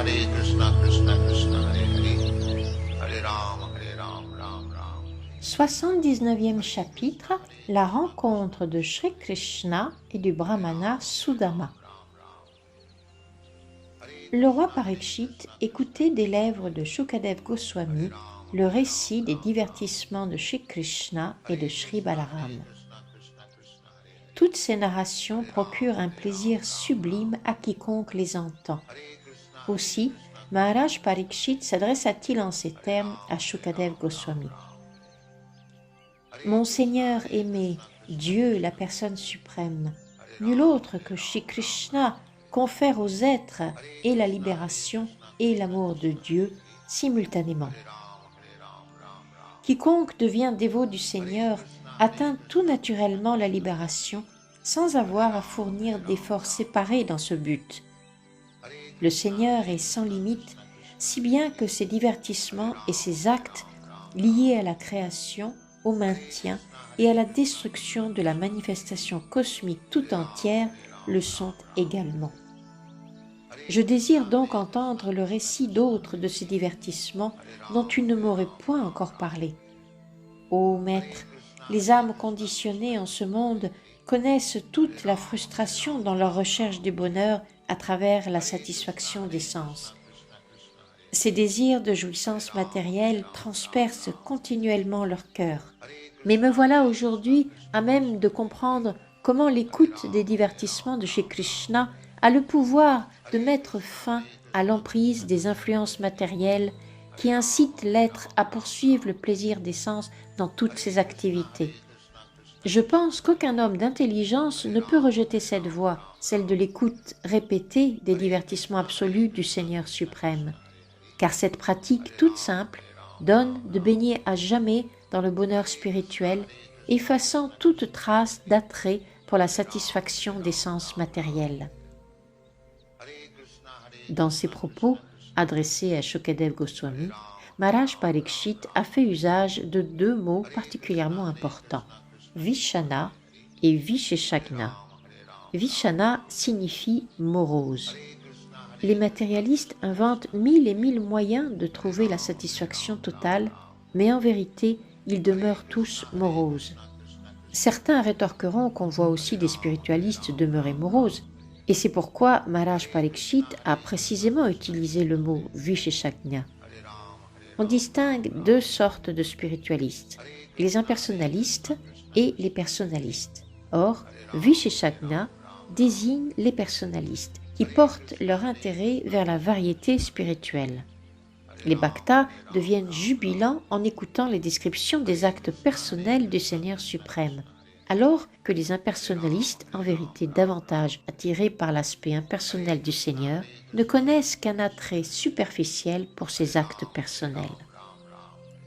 Krishna Krishna Hare Hare, Hare Ram Ram. 79e chapitre, la rencontre de Shri Krishna et du brahmana Sudama. Le roi Parikshit écoutait des lèvres de Shukadev Goswami le récit des divertissements de Shri Krishna et de Shri Balaram. Toutes ces narrations procurent un plaisir sublime à quiconque les entend. Aussi, Maharaj Parikshit s'adressa-t-il en ces termes à Shukadev Goswami. Mon Seigneur aimé, Dieu la personne suprême, nul autre que Shri Krishna confère aux êtres et la libération et l'amour de Dieu simultanément. Quiconque devient dévot du Seigneur atteint tout naturellement la libération sans avoir à fournir d'efforts séparés dans ce but. Le Seigneur est sans limite, si bien que ses divertissements et ses actes liés à la création, au maintien et à la destruction de la manifestation cosmique tout entière le sont également. Je désire donc entendre le récit d'autres de ces divertissements dont tu ne m'aurais point encore parlé. Ô Maître, les âmes conditionnées en ce monde connaissent toute la frustration dans leur recherche du bonheur à travers la satisfaction des sens. Ces désirs de jouissance matérielle transpercent continuellement leur cœur. Mais me voilà aujourd'hui à même de comprendre comment l'écoute des divertissements de chez Krishna a le pouvoir de mettre fin à l'emprise des influences matérielles qui incitent l'être à poursuivre le plaisir des sens dans toutes ses activités. Je pense qu'aucun homme d'intelligence ne peut rejeter cette voie, celle de l'écoute répétée des divertissements absolus du Seigneur suprême, car cette pratique toute simple donne de baigner à jamais dans le bonheur spirituel, effaçant toute trace d'attrait pour la satisfaction des sens matériels. Dans ses propos adressés à Shukadev Goswami, Maharaj Parikshit a fait usage de deux mots particulièrement importants, Vishana et Visheshagna. Vishana signifie morose. Les matérialistes inventent mille et mille moyens de trouver la satisfaction totale, mais en vérité, ils demeurent tous moroses. Certains rétorqueront qu'on voit aussi des spiritualistes demeurer moroses, et c'est pourquoi Maharaj Parikshit a précisément utilisé le mot Visheshagna. On distingue deux sortes de spiritualistes, les impersonnalistes et les personnalistes. Or, Visheshagna désigne les personnalistes qui portent leur intérêt vers la variété spirituelle. Les bhaktas deviennent jubilants en écoutant les descriptions des actes personnels du Seigneur suprême, alors que les impersonnalistes, en vérité davantage attirés par l'aspect impersonnel du Seigneur, ne connaissent qu'un attrait superficiel pour ses actes personnels.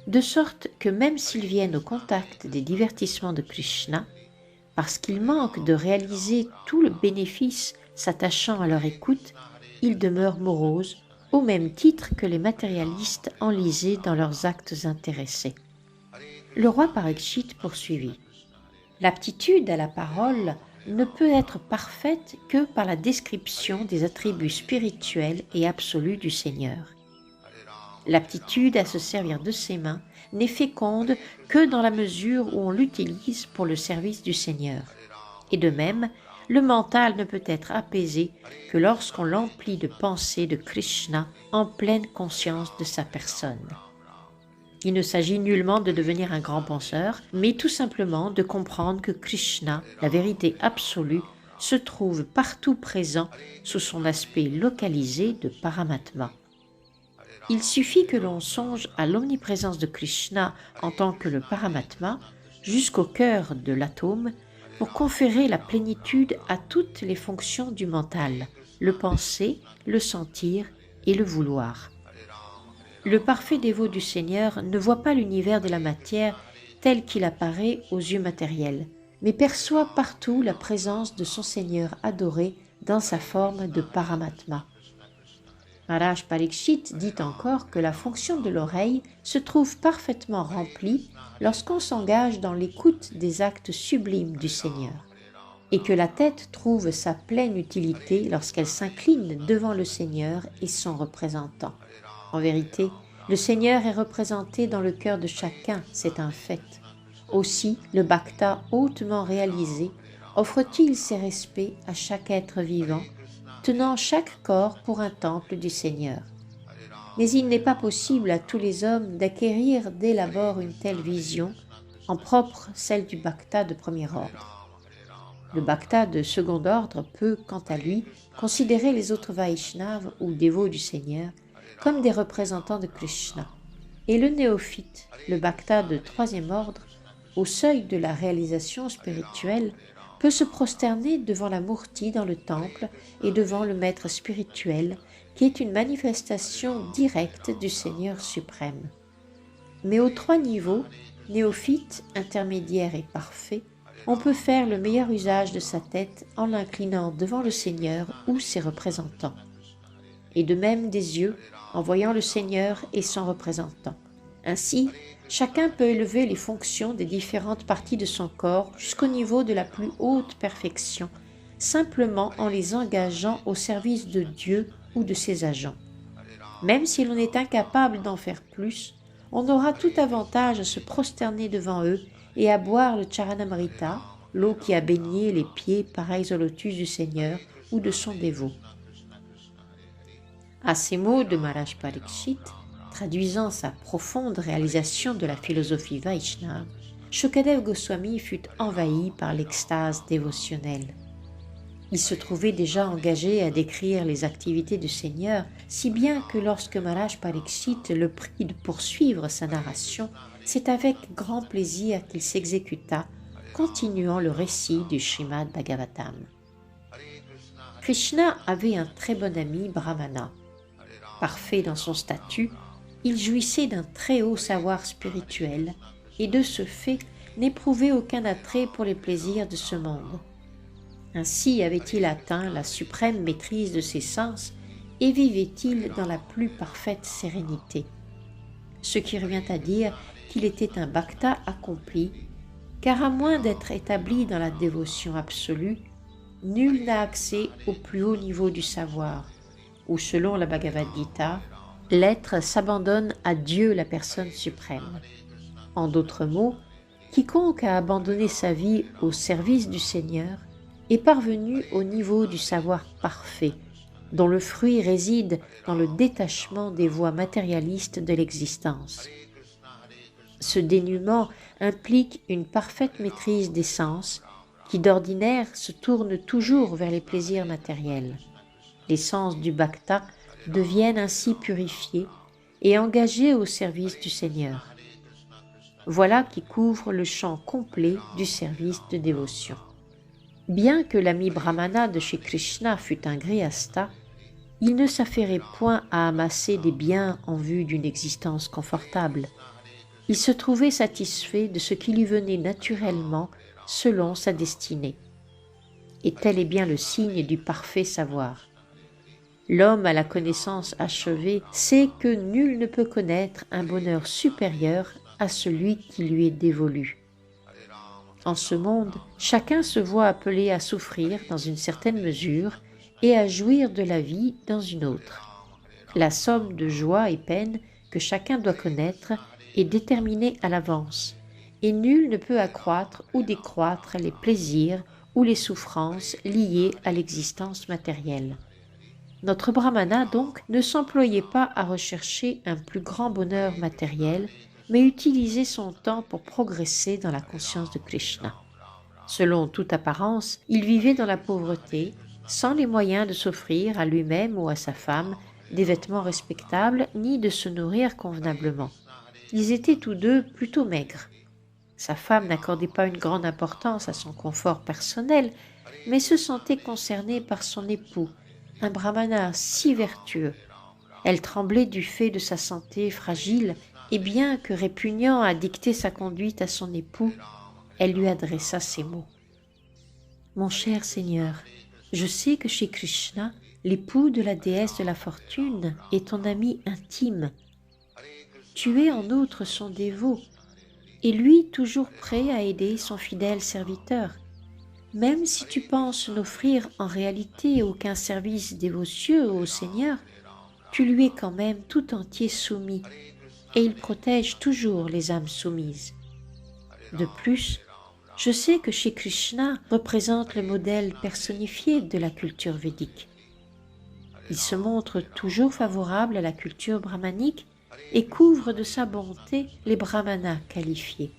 De sorte que même s'ils viennent au contact des divertissements de Krishna, parce qu'ils manquent de réaliser tout le bénéfice s'attachant à leur écoute, ils demeurent moroses, au même titre que les matérialistes enlisés dans leurs actes intéressés. Le roi Parikshit poursuivit. L'aptitude à la parole ne peut être parfaite que par la description des attributs spirituels et absolus du Seigneur. L'aptitude à se servir de ses mains n'est féconde que dans la mesure où on l'utilise pour le service du Seigneur. Et de même, le mental ne peut être apaisé que lorsqu'on l'emplit de pensées de Krishna en pleine conscience de sa personne. Il ne s'agit nullement de devenir un grand penseur, mais tout simplement de comprendre que Krishna, la vérité absolue, se trouve partout présent sous son aspect localisé de Paramatma. Il suffit que l'on songe à l'omniprésence de Krishna en tant que le Paramatma, jusqu'au cœur de l'atome, pour conférer la plénitude à toutes les fonctions du mental, le penser, le sentir et le vouloir. Le parfait dévot du Seigneur ne voit pas l'univers de la matière tel qu'il apparaît aux yeux matériels, mais perçoit partout la présence de son Seigneur adoré dans sa forme de Paramatma. Maharaj Parikshit dit encore que la fonction de l'oreille se trouve parfaitement remplie lorsqu'on s'engage dans l'écoute des actes sublimes du Seigneur. et que la tête trouve sa pleine utilité lorsqu'elle s'incline devant le Seigneur et son représentant. En vérité, le Seigneur est représenté dans le cœur de chacun, c'est un fait. Aussi, le bhakta hautement réalisé offre-t-il ses respects à chaque être vivant, tenant chaque corps pour un temple du Seigneur. Mais il n'est pas possible à tous les hommes d'acquérir dès l'abord une telle vision, en propre celle du bhakta de premier ordre. Le bhakta de second ordre peut, quant à lui, considérer les autres Vaishnavas ou dévots du Seigneur comme des représentants de Krishna. Et le néophyte, le bhakta de troisième ordre, au seuil de la réalisation spirituelle, peut se prosterner devant la Murti dans le temple et devant le maître spirituel, qui est une manifestation directe du Seigneur suprême. Mais aux trois niveaux, néophyte, intermédiaire et parfait, on peut faire le meilleur usage de sa tête en l'inclinant devant le Seigneur ou ses représentants. Et de même des yeux, en voyant le Seigneur et son représentant. Ainsi, chacun peut élever les fonctions des différentes parties de son corps jusqu'au niveau de la plus haute perfection, simplement en les engageant au service de Dieu ou de ses agents. Même si l'on est incapable d'en faire plus, on aura tout avantage à se prosterner devant eux et à boire le charanamrita, l'eau qui a baigné les pieds pareils au lotus du Seigneur ou de son dévot. À ces mots de Maharaj Parikshit, traduisant sa profonde réalisation de la philosophie Vaishnava, Shukadev Goswami fut envahi par l'extase dévotionnelle. Il se trouvait déjà engagé à décrire les activités du Seigneur, si bien que lorsque Maharaj Parikshit le prie de poursuivre sa narration, c'est avec grand plaisir qu'il s'exécuta, continuant le récit du Srimad Bhagavatam. Krishna avait un très bon ami Brahmana. Parfait dans son statut, il jouissait d'un très haut savoir spirituel et de ce fait n'éprouvait aucun attrait pour les plaisirs de ce monde. Ainsi avait-il atteint la suprême maîtrise de ses sens et vivait-il dans la plus parfaite sérénité. Ce qui revient à dire qu'il était un bhakta accompli, car à moins d'être établi dans la dévotion absolue, nul n'a accès au plus haut niveau du savoir, où selon la Bhagavad Gita, l'être s'abandonne à Dieu la personne suprême. En d'autres mots, quiconque a abandonné sa vie au service du Seigneur est parvenu au niveau du savoir parfait, dont le fruit réside dans le détachement des voies matérialistes de l'existence. Ce dénuement implique une parfaite maîtrise des sens qui d'ordinaire se tournent toujours vers les plaisirs matériels. Les sens du bhakta deviennent ainsi purifiés et engagés au service du Seigneur. Voilà qui couvre le champ complet du service de dévotion. Bien que l'ami Brahmana de chez Krishna fût un grihasta, il ne s'affairait point à amasser des biens en vue d'une existence confortable. Il se trouvait satisfait de ce qui lui venait naturellement selon sa destinée. Et tel est bien le signe du parfait savoir. L'homme à la connaissance achevée sait que nul ne peut connaître un bonheur supérieur à celui qui lui est dévolu. En ce monde, chacun se voit appelé à souffrir dans une certaine mesure et à jouir de la vie dans une autre. La somme de joie et peine que chacun doit connaître est déterminée à l'avance, et nul ne peut accroître ou décroître les plaisirs ou les souffrances liées à l'existence matérielle. Notre brahmana, donc, ne s'employait pas à rechercher un plus grand bonheur matériel, mais utilisait son temps pour progresser dans la conscience de Krishna. Selon toute apparence, il vivait dans la pauvreté, sans les moyens de s'offrir à lui-même ou à sa femme des vêtements respectables, ni de se nourrir convenablement. Ils étaient tous deux plutôt maigres. Sa femme n'accordait pas une grande importance à son confort personnel, mais se sentait concernée par son époux, un brahmana si vertueux. Elle tremblait du fait de sa santé fragile, et bien que répugnant à dicter sa conduite à son époux, elle lui adressa ces mots. « Mon cher Seigneur, je sais que chez Krishna, l'époux de la déesse de la fortune est ton ami intime. Tu es en outre son dévot, et lui toujours prêt à aider son fidèle serviteur. Même si tu penses n'offrir en réalité aucun service dévotieux au Seigneur, tu lui es quand même tout entier soumis et il protège toujours les âmes soumises. De plus, je sais que Shri Krishna représente le modèle personnifié de la culture védique. Il se montre toujours favorable à la culture brahmanique et couvre de sa bonté les brahmanas qualifiés.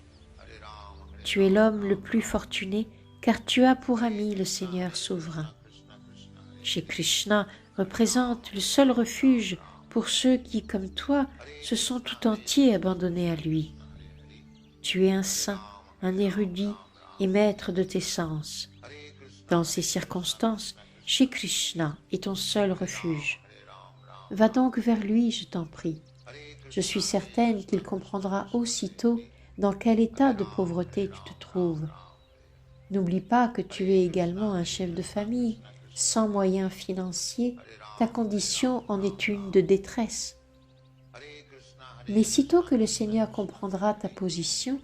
Tu es l'homme le plus fortuné car tu as pour ami le Seigneur souverain. Shri Krishna représente le seul refuge pour ceux qui, comme toi, se sont tout entiers abandonnés à lui. Tu es un saint, un érudit et maître de tes sens. Dans ces circonstances, Shri Krishna est ton seul refuge. Va donc vers lui, je t'en prie. Je suis certaine qu'il comprendra aussitôt dans quel état de pauvreté tu te trouves. N'oublie pas que tu es également un chef de famille, sans moyens financiers, ta condition en est une de détresse. Mais sitôt que le Seigneur comprendra ta position,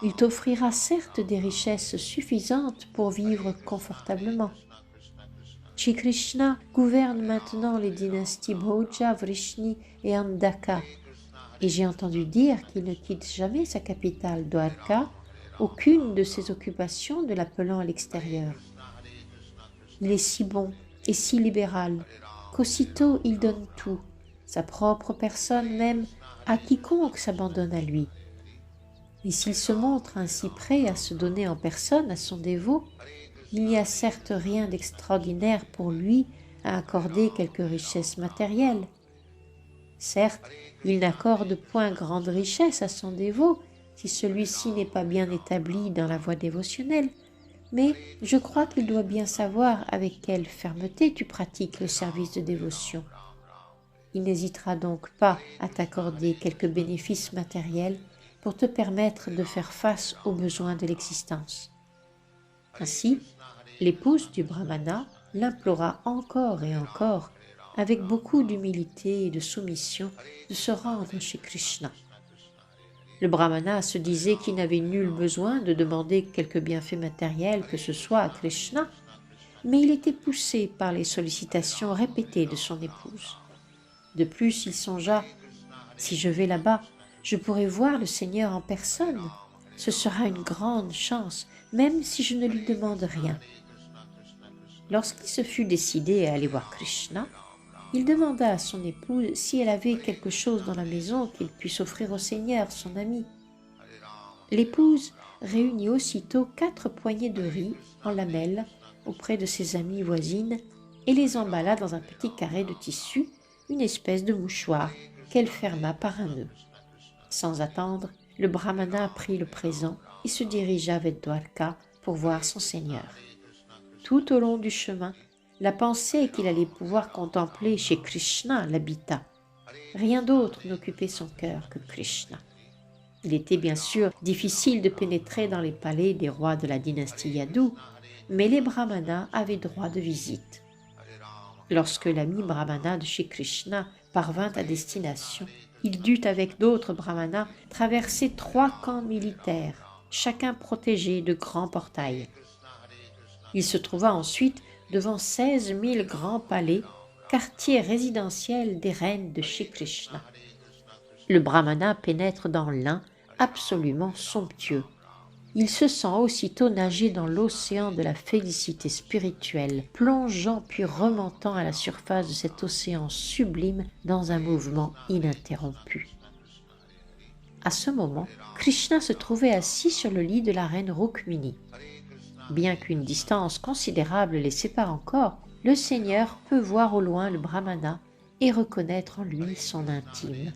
il t'offrira certes des richesses suffisantes pour vivre confortablement. Shri Krishna gouverne maintenant les dynasties Bhoja, Vrishni et Andaka, et j'ai entendu dire qu'il ne quitte jamais sa capitale Dwarka, aucune de ses occupations ne l'appelant à l'extérieur. Il est si bon et si libéral qu'aussitôt il donne tout, sa propre personne même, à quiconque s'abandonne à lui. Et s'il se montre ainsi prêt à se donner en personne à son dévot, il n'y a certes rien d'extraordinaire pour lui à accorder quelques richesses matérielles. Certes, il n'accorde point grande richesse à son dévot si celui-ci n'est pas bien établi dans la voie dévotionnelle, mais je crois qu'il doit bien savoir avec quelle fermeté tu pratiques le service de dévotion. Il n'hésitera donc pas à t'accorder quelques bénéfices matériels pour te permettre de faire face aux besoins de l'existence. Ainsi, l'épouse du brahmana l'implora encore et encore, avec beaucoup d'humilité et de soumission, de se rendre chez Krishna. Le brahmana se disait qu'il n'avait nul besoin de demander quelque bienfait matériel que ce soit à Krishna, mais il était poussé par les sollicitations répétées de son épouse. De plus, il songea « Si je vais là-bas, je pourrai voir le Seigneur en personne. Ce sera une grande chance, même si je ne lui demande rien. » Lorsqu'il se fut décidé à aller voir Krishna, il demanda à son épouse si elle avait quelque chose dans la maison qu'il puisse offrir au Seigneur, son ami. L'épouse réunit aussitôt 4 poignées de riz en lamelles auprès de ses amies voisines et les emballa dans un petit carré de tissu, une espèce de mouchoir qu'elle ferma par un nœud. Sans attendre, le brahmana prit le présent et se dirigea vers Dwarka pour voir son Seigneur. Tout au long du chemin, la pensée qu'il allait pouvoir contempler chez Krishna l'habita. Rien d'autre n'occupait son cœur que Krishna. Il était bien sûr difficile de pénétrer dans les palais des rois de la dynastie Yadu, mais les brahmanas avaient droit de visite. Lorsque l'ami brahmana de Shri Krishna parvint à destination, il dut avec d'autres brahmanas traverser 3 camps militaires, chacun protégé de grands portails. Il se trouva ensuite devant 16 000 grands palais, quartiers résidentiels des reines de Shri Krishna. Le brahmana pénètre dans l'un absolument somptueux. Il se sent aussitôt nager dans l'océan de la félicité spirituelle, plongeant puis remontant à la surface de cet océan sublime dans un mouvement ininterrompu. À ce moment, Krishna se trouvait assis sur le lit de la reine Rukmini. Bien qu'une distance considérable les sépare encore, le Seigneur peut voir au loin le brahmana et reconnaître en lui son intime.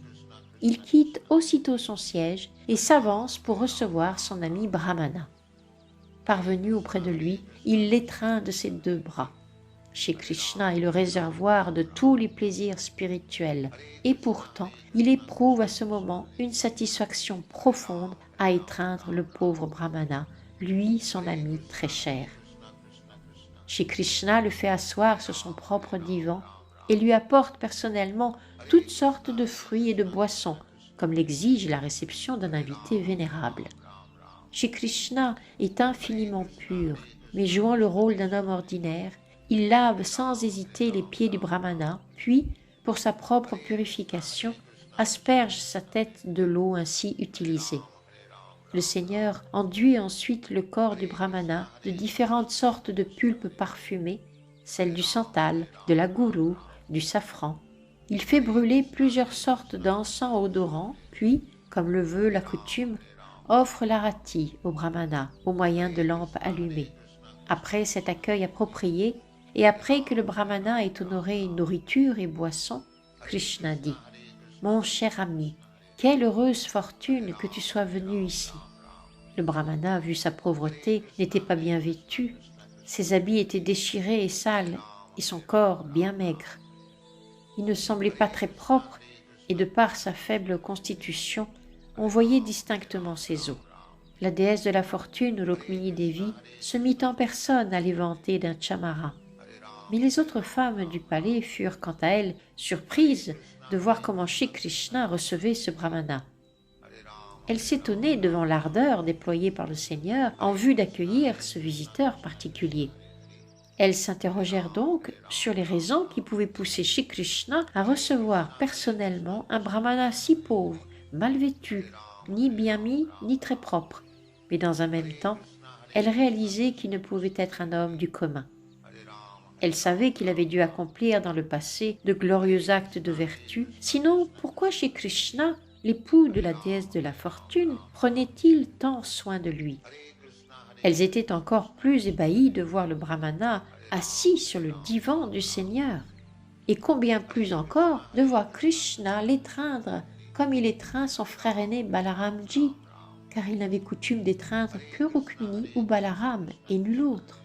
Il quitte aussitôt son siège et s'avance pour recevoir son ami brahmana. Parvenu auprès de lui, il l'étreint de ses 2 bras. Shri Krishna est le réservoir de tous les plaisirs spirituels, et pourtant il éprouve à ce moment une satisfaction profonde à étreindre le pauvre brahmana, lui son ami très cher. Shri Krishna le fait asseoir sur son propre divan et lui apporte personnellement toutes sortes de fruits et de boissons, comme l'exige la réception d'un invité vénérable. Shri Krishna est infiniment pur, mais jouant le rôle d'un homme ordinaire, il lave sans hésiter les pieds du brahmana, puis, pour sa propre purification, asperge sa tête de l'eau ainsi utilisée. Le Seigneur enduit ensuite le corps du brahmana de différentes sortes de pulpes parfumées, celles du santal, de la gourou, du safran. Il fait brûler plusieurs sortes d'encens odorants, puis, comme le veut la coutume, offre l'arati au brahmana au moyen de lampes allumées. Après cet accueil approprié, et après que le brahmana ait honoré nourriture et boisson, Krishna dit « Mon cher ami, quelle heureuse fortune que tu sois venu ici !» Le brahmana, vu sa pauvreté, n'était pas bien vêtu. Ses habits étaient déchirés et sales, et son corps bien maigre. Il ne semblait pas très propre, et de par sa faible constitution, on voyait distinctement ses os. La déesse de la fortune, Rukmini Devi, se mit en personne à l'éventer d'un chamara. Mais les autres femmes du palais furent, quant à elles, surprises de voir comment Shri Krishna recevait ce brahmana. Elles s'étonnaient devant l'ardeur déployée par le Seigneur en vue d'accueillir ce visiteur particulier. Elles s'interrogèrent donc sur les raisons qui pouvaient pousser Shri Krishna à recevoir personnellement un brahmana si pauvre, mal vêtu, ni bien mis, ni très propre. Mais dans un même temps, elles réalisaient qu'il ne pouvait être un homme du commun. Elle savait qu'il avait dû accomplir dans le passé de glorieux actes de vertu, sinon pourquoi Shri Krishna, l'époux de la déesse de la fortune, prenait-il tant soin de lui? Elles étaient encore plus ébahies de voir le brahmana assis sur le divan du Seigneur, et combien plus encore de voir Krishna l'étreindre comme il étreint son frère aîné Balaramji, car il n'avait coutume d'étreindre que Rukmini ou Balaram et nul autre.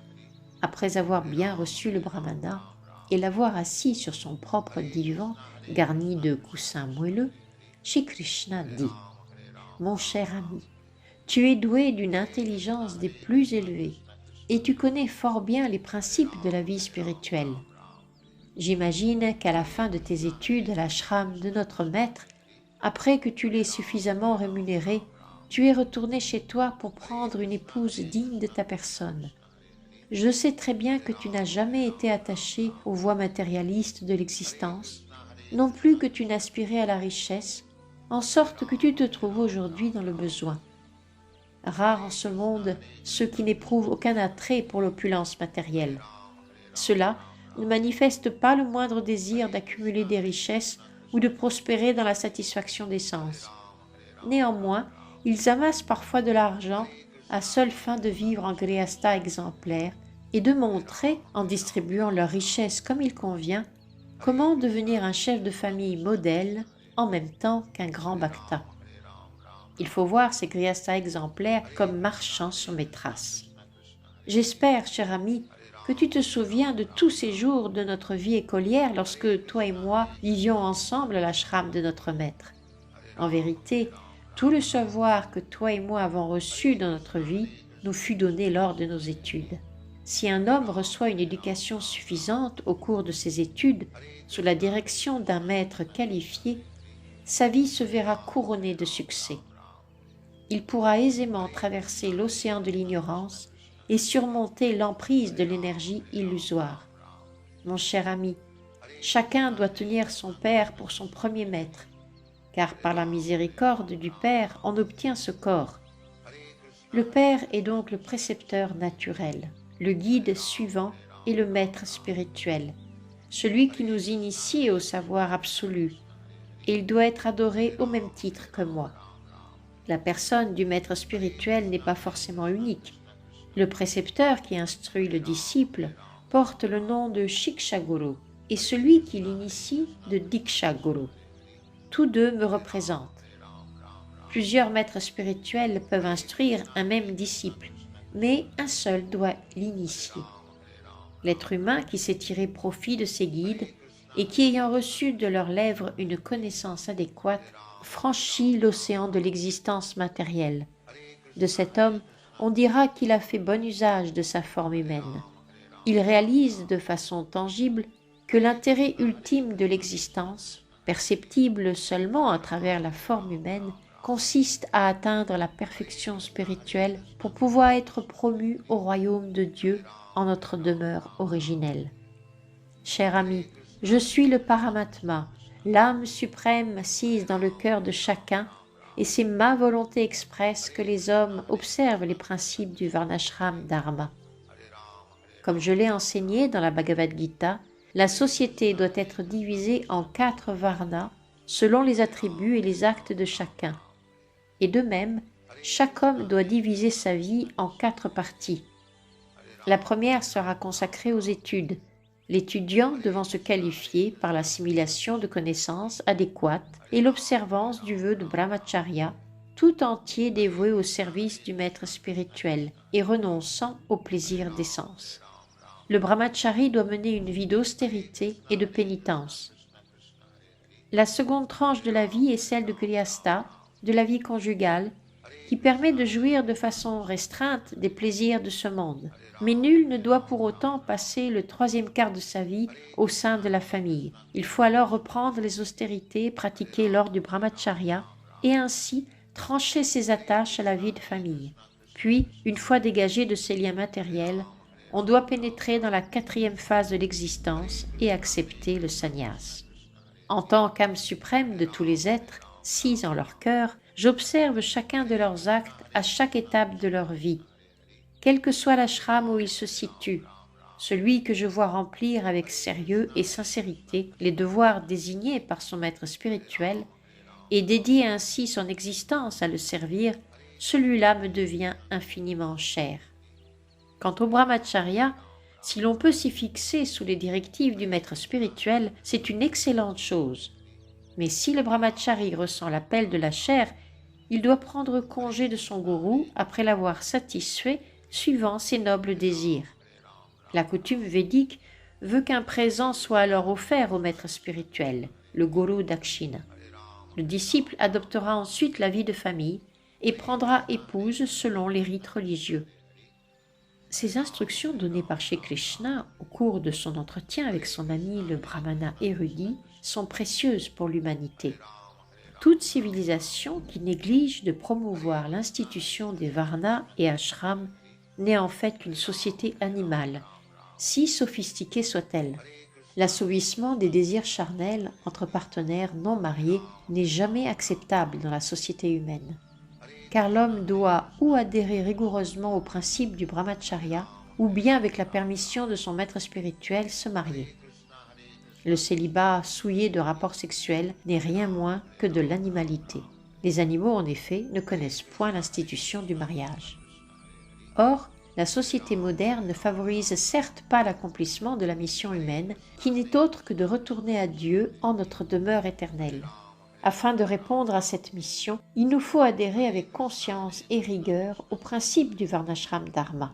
Après avoir bien reçu le brahmana et l'avoir assis sur son propre divan garni de coussins moelleux, Shri Krishna dit « Mon cher ami, tu es doué d'une intelligence des plus élevées et tu connais fort bien les principes de la vie spirituelle. J'imagine qu'à la fin de tes études à l'ashram de notre maître, après que tu l'aies suffisamment rémunéré, tu es retourné chez toi pour prendre une épouse digne de ta personne. Je sais très bien que tu n'as jamais été attaché aux voies matérialistes de l'existence, non plus que tu n'aspirais à la richesse, en sorte que tu te trouves aujourd'hui dans le besoin. Rares en ce monde ceux qui n'éprouvent aucun attrait pour l'opulence matérielle. Ceux-là ne manifestent pas le moindre désir d'accumuler des richesses ou de prospérer dans la satisfaction des sens. Néanmoins, ils amassent parfois de l'argent à seule fin de vivre en gréhasta exemplaire et de montrer, en distribuant leurs richesses comme il convient, comment devenir un chef de famille modèle en même temps qu'un grand bhakta. Il faut voir ces gréhastas exemplaires comme marchant sur mes traces. J'espère, cher ami, que tu te souviens de tous ces jours de notre vie écolière lorsque toi et moi vivions ensemble à l'ashram de notre maître. En vérité, tout le savoir que toi et moi avons reçu dans notre vie nous fut donné lors de nos études. Si un homme reçoit une éducation suffisante au cours de ses études, sous la direction d'un maître qualifié, sa vie se verra couronnée de succès. Il pourra aisément traverser l'océan de l'ignorance et surmonter l'emprise de l'énergie illusoire. Mon cher ami, chacun doit tenir son père pour son premier maître, car par la miséricorde du Père, on obtient ce corps. Le Père est donc le précepteur naturel, le guide suivant et le maître spirituel, celui qui nous initie au savoir absolu, et il doit être adoré au même titre que moi. La personne du maître spirituel n'est pas forcément unique. Le précepteur qui instruit le disciple porte le nom de Shikshaguru et celui qui l'initie de Dikshaguru. Tous deux me représentent. Plusieurs maîtres spirituels peuvent instruire un même disciple, mais un seul doit l'initier. L'être humain qui sait tirer profit de ses guides et qui, ayant reçu de leurs lèvres une connaissance adéquate, franchit l'océan de l'existence matérielle. De cet homme, on dira qu'il a fait bon usage de sa forme humaine. Il réalise de façon tangible que l'intérêt ultime de l'existence, perceptible seulement à travers la forme humaine, consiste à atteindre la perfection spirituelle pour pouvoir être promu au royaume de Dieu en notre demeure originelle. Cher ami, je suis le Paramatma, l'âme suprême assise dans le cœur de chacun, et c'est ma volonté expresse que les hommes observent les principes du Varnashram Dharma. Comme je l'ai enseigné dans la Bhagavad Gita, la société doit être divisée en 4 varnas selon les attributs et les actes de chacun. Et de même, chaque homme doit diviser sa vie en 4 parties. La première sera consacrée aux études, l'étudiant devant se qualifier par l'assimilation de connaissances adéquates et l'observance du vœu de brahmacharya, tout entier dévoué au service du maître spirituel et renonçant au plaisir des sens. Le brahmachari doit mener une vie d'austérité et de pénitence. La seconde tranche de la vie est celle de Grihastha, de la vie conjugale, qui permet de jouir de façon restreinte des plaisirs de ce monde. Mais nul ne doit pour autant passer le 3e quart de sa vie au sein de la famille. Il faut alors reprendre les austérités pratiquées lors du brahmacharya et ainsi trancher ses attaches à la vie de famille. Puis, une fois dégagé de ces liens matériels, on doit pénétrer dans la 4e phase de l'existence et accepter le sannyas. En tant qu'âme suprême de tous les êtres, sis en leur cœur, j'observe chacun de leurs actes à chaque étape de leur vie. Quel que soit l'ashram où ils se situent, celui que je vois remplir avec sérieux et sincérité les devoirs désignés par son maître spirituel et dédier ainsi son existence à le servir, celui-là me devient infiniment cher. Quant au brahmacharya, si l'on peut s'y fixer sous les directives du maître spirituel, c'est une excellente chose. Mais si le brahmachari ressent l'appel de la chair, il doit prendre congé de son gourou après l'avoir satisfait suivant ses nobles désirs. La coutume védique veut qu'un présent soit alors offert au maître spirituel, le gourou dakshina. Le disciple adoptera ensuite la vie de famille et prendra épouse selon les rites religieux. Ces instructions données par Shri Krishna au cours de son entretien avec son ami le brahmana érudit sont précieuses pour l'humanité. Toute civilisation qui néglige de promouvoir l'institution des varnas et ashrams n'est en fait qu'une société animale, si sophistiquée soit-elle. L'assouvissement des désirs charnels entre partenaires non mariés n'est jamais acceptable dans la société humaine, car l'homme doit ou adhérer rigoureusement au principe du brahmacharya, ou bien avec la permission de son maître spirituel se marier. Le célibat souillé de rapports sexuels n'est rien moins que de l'animalité. Les animaux, en effet, ne connaissent point l'institution du mariage. Or, la société moderne ne favorise certes pas l'accomplissement de la mission humaine, qui n'est autre que de retourner à Dieu en notre demeure éternelle. Afin de répondre à cette mission, il nous faut adhérer avec conscience et rigueur au principe du Varnashram Dharma.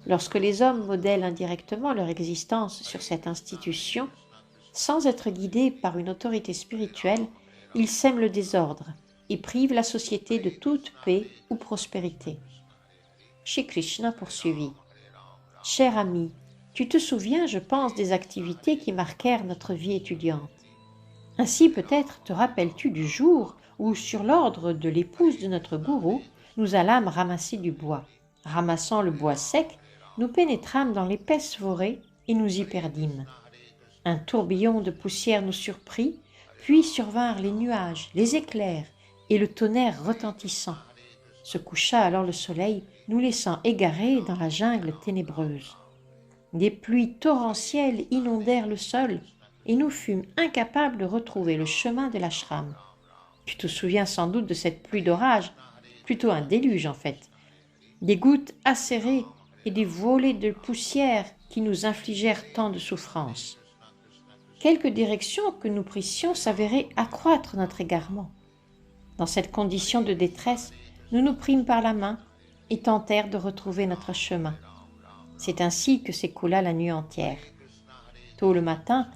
Lorsque les hommes modèlent indirectement leur existence sur cette institution, sans être guidés par une autorité spirituelle, ils sèment le désordre et privent la société de toute paix ou prospérité. Shri Krishna poursuivit. « Cher ami, tu te souviens, je pense, des activités qui marquèrent notre vie étudiante. Ainsi peut-être te rappelles-tu du jour où, sur l'ordre de l'épouse de notre gourou, nous allâmes ramasser du bois. Ramassant le bois sec, nous pénétrâmes dans l'épaisse forêt et nous y perdîmes. Un tourbillon de poussière nous surprit, puis survinrent les nuages, les éclairs et le tonnerre retentissant. Se coucha alors le soleil, nous laissant égarés dans la jungle ténébreuse. Des pluies torrentielles inondèrent le sol, et nous fûmes incapables de retrouver le chemin de l'ashram. Tu te souviens sans doute de cette pluie d'orage, plutôt un déluge en fait. Des gouttes acérées et des volées de poussière qui nous infligèrent tant de souffrances. Quelque direction que nous prissions s'avérait accroître notre égarement. Dans cette condition de détresse, nous nous prîmes par la main et tentèrent de retrouver notre chemin. C'est ainsi que s'écoula la nuit entière. Tôt le matin,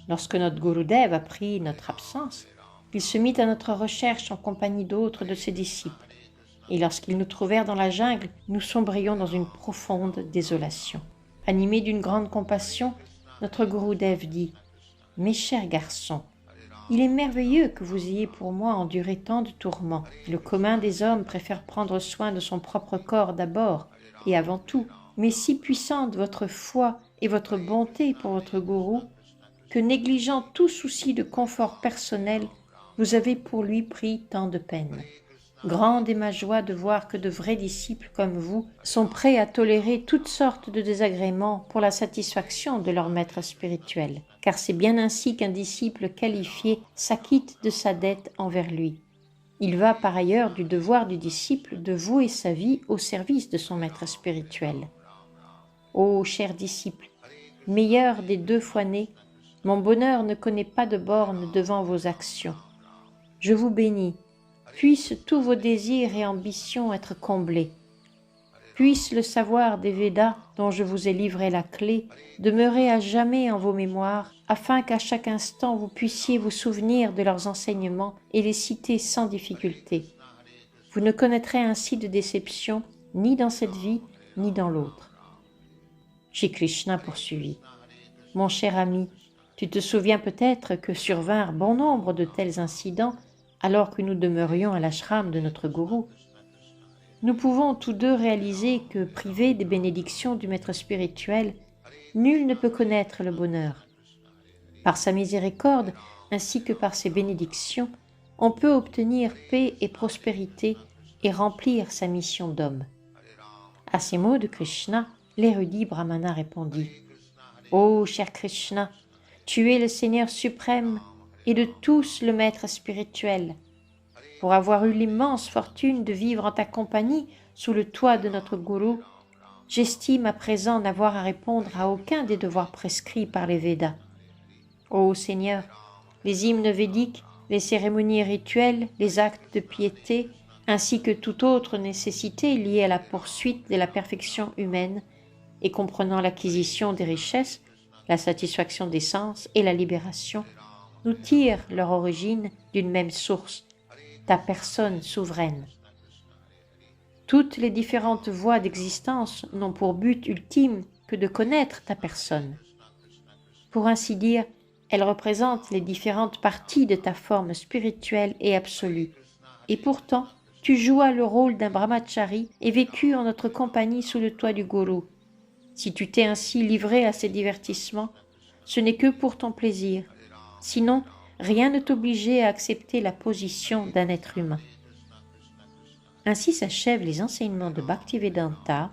lorsque notre Gurudev apprit notre absence, il se mit à notre recherche en compagnie d'autres de ses disciples. Et lorsqu'ils nous trouvèrent dans la jungle, nous sombrions dans une profonde désolation. Animé d'une grande compassion, notre Gurudev dit « Mes chers garçons, Il est merveilleux que vous ayez pour moi enduré tant de tourments. Le commun des hommes préfère prendre soin de son propre corps d'abord et avant tout, mais si puissante votre foi et votre bonté pour votre gourou, que négligeant tout souci de confort personnel, vous avez pour lui pris tant de peine. Grande est ma joie de voir que de vrais disciples comme vous sont prêts à tolérer toutes sortes de désagréments pour la satisfaction de leur maître spirituel, car c'est bien ainsi qu'un disciple qualifié s'acquitte de sa dette envers lui. Il va par ailleurs du devoir du disciple de vouer sa vie au service de son maître spirituel. Ô cher disciple, meilleur des deux fois nés, mon bonheur ne connaît pas de bornes devant vos actions. Je vous bénis. Puissent tous vos désirs et ambitions être comblés. Puisse le savoir des Védas, dont je vous ai livré la clé, demeurer à jamais en vos mémoires, afin qu'à chaque instant vous puissiez vous souvenir de leurs enseignements et les citer sans difficulté. Vous ne connaîtrez ainsi de déception, ni dans cette vie, ni dans l'autre. Shri Krishna poursuivit. Mon cher ami, tu te souviens peut-être que survinrent bon nombre de tels incidents alors que nous demeurions à l'ashram de notre gourou. Nous pouvons tous deux réaliser que, privés des bénédictions du maître spirituel, nul ne peut connaître le bonheur. Par sa miséricorde, ainsi que par ses bénédictions, on peut obtenir paix et prospérité et remplir sa mission d'homme. À ces mots de Krishna, l'érudit Brahmana répondit « Ô cher Krishna, tu es le Seigneur suprême et de tous le maître spirituel. Pour avoir eu l'immense fortune de vivre en ta compagnie sous le toit de notre gourou, j'estime à présent n'avoir à répondre à aucun des devoirs prescrits par les Védas. Ô Seigneur, les hymnes védiques, les cérémonies rituelles, les actes de piété, ainsi que toute autre nécessité liée à la poursuite de la perfection humaine et comprenant l'acquisition des richesses, la satisfaction des sens et la libération, nous tirent leur origine d'une même source, ta personne souveraine. Toutes les différentes voies d'existence n'ont pour but ultime que de connaître ta personne. Pour ainsi dire, elles représentent les différentes parties de ta forme spirituelle et absolue. Et pourtant, tu jouas le rôle d'un brahmachari et vécus en notre compagnie sous le toit du gourou. Si tu t'es ainsi livré à ces divertissements, ce n'est que pour ton plaisir. Sinon, rien ne t'obligeait à accepter la position d'un être humain. Ainsi s'achèvent les enseignements de Bhaktivedanta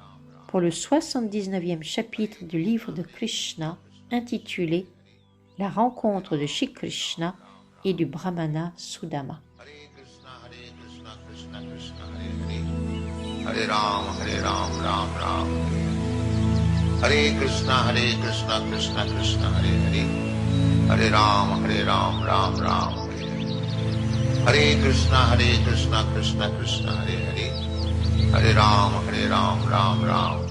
pour le 79e chapitre du livre de Krishna intitulé « La rencontre de Shri Krishna et du Brahmana Sudama ». Hare Ram, Ram Ram. Hare Krishna, Krishna Krishna, Hare Hare. Hare Ram, Ram Ram. Hare Krishna, Krishna Krishna, Hare Hare. Hare Ram, Ram Ram.